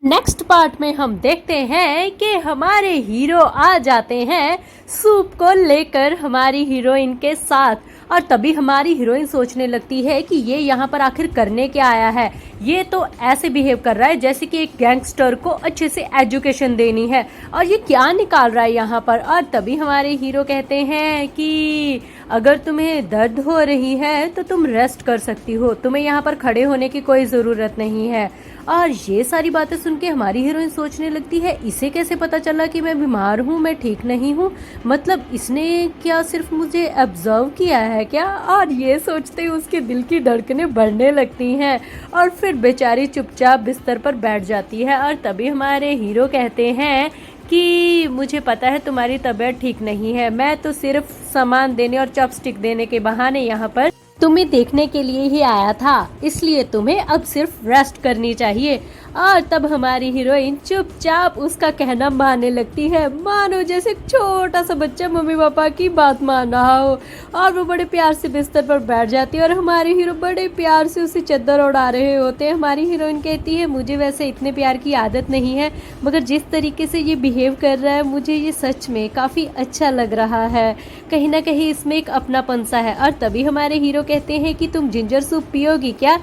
Next part में हम देखते हैं कि हमारे हीरो आ जाते हैं सूप को लेकर हमारी हीरोइन के साथ। और तभी हमारी हीरोइन सोचने लगती है कि ये यहाँ पर आखिर करने क्या आया है। ये तो ऐसे बिहेव कर रहा है जैसे कि एक गैंगस्टर को अच्छे से एजुकेशन देनी है, और ये क्या निकाल रहा है यहाँ पर। और तभी हमारे हीरो कहते हैं कि अगर तुम्हें दर्द हो रही है तो तुम रेस्ट कर सकती हो, तुम्हें यहाँ पर खड़े होने की कोई ज़रूरत नहीं है। और ये सारी बातें सुन के हमारी हीरोइन सोचने लगती है, इसे कैसे पता चला कि मैं बीमार हूँ, मैं ठीक नहीं हूँ, मतलब इसने क्या सिर्फ मुझे ऑब्जर्व किया है क्या। और ये सोचते ही उसके दिल की धड़कनें बढ़ने लगती हैं और फिर बेचारी चुपचाप बिस्तर पर बैठ जाती है। और तभी हमारे हीरो कहते हैं कि मुझे पता है तुम्हारी तबीयत ठीक नहीं है, मैं तो सिर्फ सामान देने और चॉपस्टिक देने के बहाने यहाँ पर तुम्हें देखने के लिए ही आया था, इसलिए तुम्हें अब सिर्फ रेस्ट करनी चाहिए। और तब हमारी हीरोइन चुपचाप उसका कहना मानने लगती है, मानो जैसे छोटा सा बच्चा मम्मी पापा की बात मान रहा हो। और वो बड़े प्यार से बिस्तर पर बैठ जाती है और हमारे हीरो बड़े प्यार से उसे चादर उड़ा रहे होते हैं। हमारी हीरोइन कहती है, मुझे वैसे इतने प्यार की आदत नहीं है, मगर जिस तरीके से ये बिहेव कर रहा है मुझे ये सच में काफ़ी अच्छा लग रहा है, कहीं ना कहीं इसमें एक अपनापन सा है। और तभी हमारे हीरो कहते हैं कि तुम जिंजर सूप पियोगी क्या,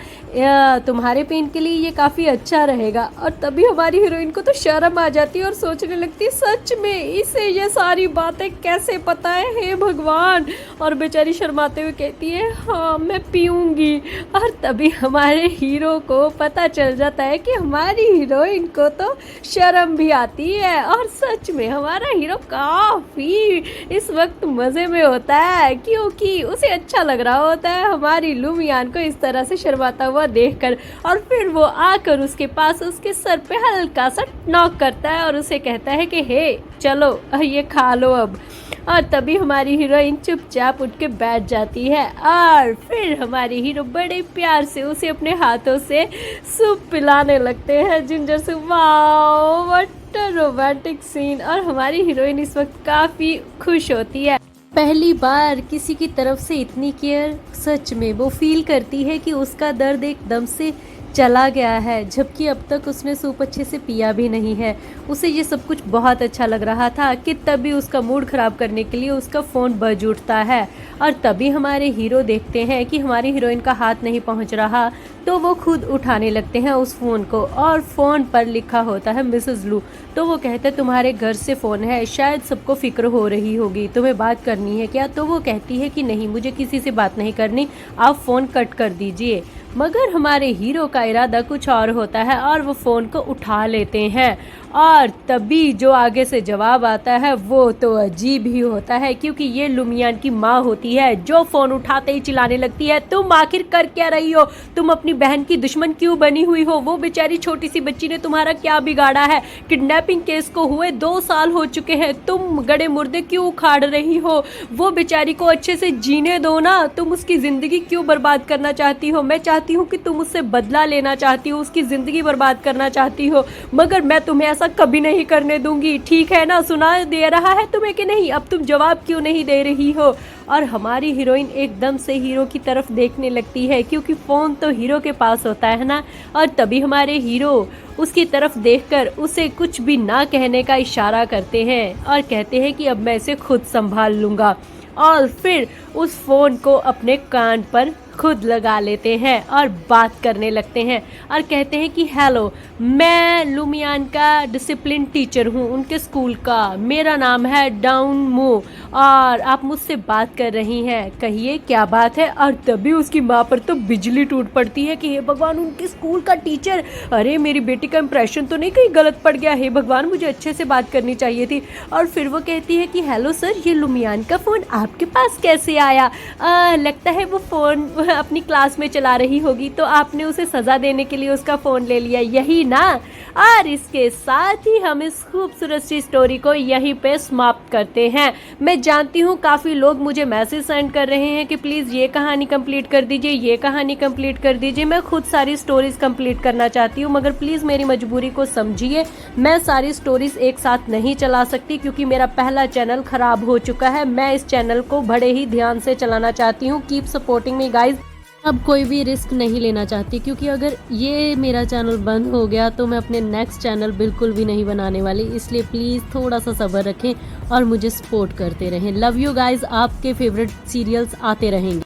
तुम्हारे पेन के लिए ये काफ़ी अच्छा रहेगा। और तभी हमारी हीरोइन को तो शर्म आ जाती है और सोचने लगती है, सच में इसे ये सारी बातें कैसे पता है, हे भगवान। और बेचारी शर्माते हुए कहती है, हाँ मैं पीऊँगी। और तभी हमारे हीरो को पता चल जाता है कि हमारी हीरोइन को तो शर्म भी आती है। और सच में हमारा हीरो काफ़ी इस वक्त मज़े में होता है, क्योंकि उसे अच्छा लग रहा होता है हमारी लुमियान को इस तरह से शर्माता हुआ देखकर। और फिर वो आकर उसके पास उसके सर पे हल्का सा नॉक करता है और उसे कहता है कि हे चलो ये खा लो अब। और तभी हमारी हीरोइन चुपचाप उठ के बैठ जाती है और फिर हमारे हीरो बड़े प्यार से उसे अपने हाथों से सूप पिलाने लगते हैं, ginger soup. Wow what a romantic scene. और हमारी हीरोइन इस वक्त काफ़ी खुश होती है, पहली बार किसी की तरफ से इतनी केयर। सच में वो फील करती है कि उसका दर्द एकदम से चला गया है, जबकि अब तक उसने सूप अच्छे से पिया भी नहीं है। उसे ये सब कुछ बहुत अच्छा लग रहा था कि तभी उसका मूड ख़राब करने के लिए उसका फ़ोन बज उठता है। और तभी हमारे हीरो देखते हैं कि हमारी हीरोइन का हाथ नहीं पहुंच रहा, तो वो खुद उठाने लगते हैं उस फ़ोन को, और फ़ोन पर लिखा होता है मिसेस लू। तो वो कहते हैं, तुम्हारे घर से फ़ोन है, शायद सबको फ़िक्र हो रही होगी, तुम्हें बात करनी है क्या। तो वो कहती है कि नहीं, मुझे किसी से बात नहीं करनी, आप फ़ोन कट कर दीजिए। मगर हमारे हीरो का इरादा कुछ और होता है और वो फ़ोन को उठा लेते हैं। और तभी जो आगे से जवाब आता है वो तो अजीब ही होता है, क्योंकि ये लुमियान की माँ होती है, जो फ़ोन उठाते ही चिल्लाने लगती है, तुम आखिर कर क्या रही हो, तुम अपनी बहन की दुश्मन क्यों बनी हुई हो, वो बेचारी छोटी सी बच्ची ने तुम्हारा क्या बिगाड़ा है, किडनैपिंग केस को हुए 2 साल हो चुके हैं, तुम गड़े मुर्दे क्यों उखाड़ रही हो, वो बेचारी को अच्छे से जीने दो ना, तुम उसकी ज़िंदगी क्यों बर्बाद करना चाहती हो। मैं चाहती हूँ कि तुम उससे बदला लेना चाहती हो, उसकी ज़िंदगी बर्बाद करना चाहती हो, मगर मैं तुम्हें ऐसा कभी नहीं करने दूंगी, ठीक है ना। सुना दे रहा है तुम्हें कि नहीं, अब तुम जवाब क्यों नहीं दे रही हो। और हमारी हीरोइन एकदम से हीरो की तरफ देखने लगती है, क्योंकि फ़ोन तो हीरो के पास होता है ना। और तभी हमारे हीरो उसकी तरफ देखकर उसे कुछ भी ना कहने का इशारा करते हैं और कहते हैं कि अब मैं इसे खुद संभाल लूँगा। और फिर उस फ़ोन को अपने कान पर खुद लगा लेते हैं और बात करने लगते हैं और कहते हैं कि हेलो, मैं लुमियान का डिसिप्लिन टीचर हूँ, उनके स्कूल का, मेरा नाम है डाउन मू और आप मुझसे बात कर रही हैं, कहिए क्या बात है। और तभी उसकी माँ पर तो बिजली टूट पड़ती है कि हे भगवान, उनके स्कूल का टीचर, अरे मेरी बेटी का इंप्रेशन तो नहीं कहीं गलत पड़ गया, हे भगवान मुझे अच्छे से बात करनी चाहिए थी। और फिर वो कहती है कि हेलो सर, ये लुमियान का फ़ोन आपके पास कैसे आया, लगता है वो फ़ोन अपनी क्लास में चला रही होगी, तो आपने उसे सज़ा देने के लिए उसका फ़ोन ले लिया, यही ना। और इसके साथ ही हम इस खूबसूरत सी स्टोरी को यहीं पे समाप्त करते हैं। मैं जानती हूँ काफ़ी लोग मुझे मैसेज सेंड कर रहे हैं कि प्लीज़ ये कहानी कंप्लीट कर दीजिए, ये कहानी कंप्लीट कर दीजिए। मैं खुद सारी स्टोरीज़ कंप्लीट करना चाहती हूँ, मगर प्लीज़ मेरी मजबूरी को समझिए, मैं सारी स्टोरीज़ एक साथ नहीं चला सकती, क्योंकि मेरा पहला चैनल ख़राब हो चुका है। मैं इस चैनल को बड़े ही ध्यान से चलाना चाहती हूँ। Keep supporting me guys. अब कोई भी रिस्क नहीं लेना चाहती, क्योंकि अगर ये मेरा चैनल बंद हो गया तो मैं अपने नेक्स्ट चैनल बिल्कुल भी नहीं बनाने वाली। इसलिए प्लीज़ थोड़ा सा सब्र रखें और मुझे सपोर्ट करते रहें। लव यू गाइज, आपके फेवरेट सीरियल्स आते रहेंगे।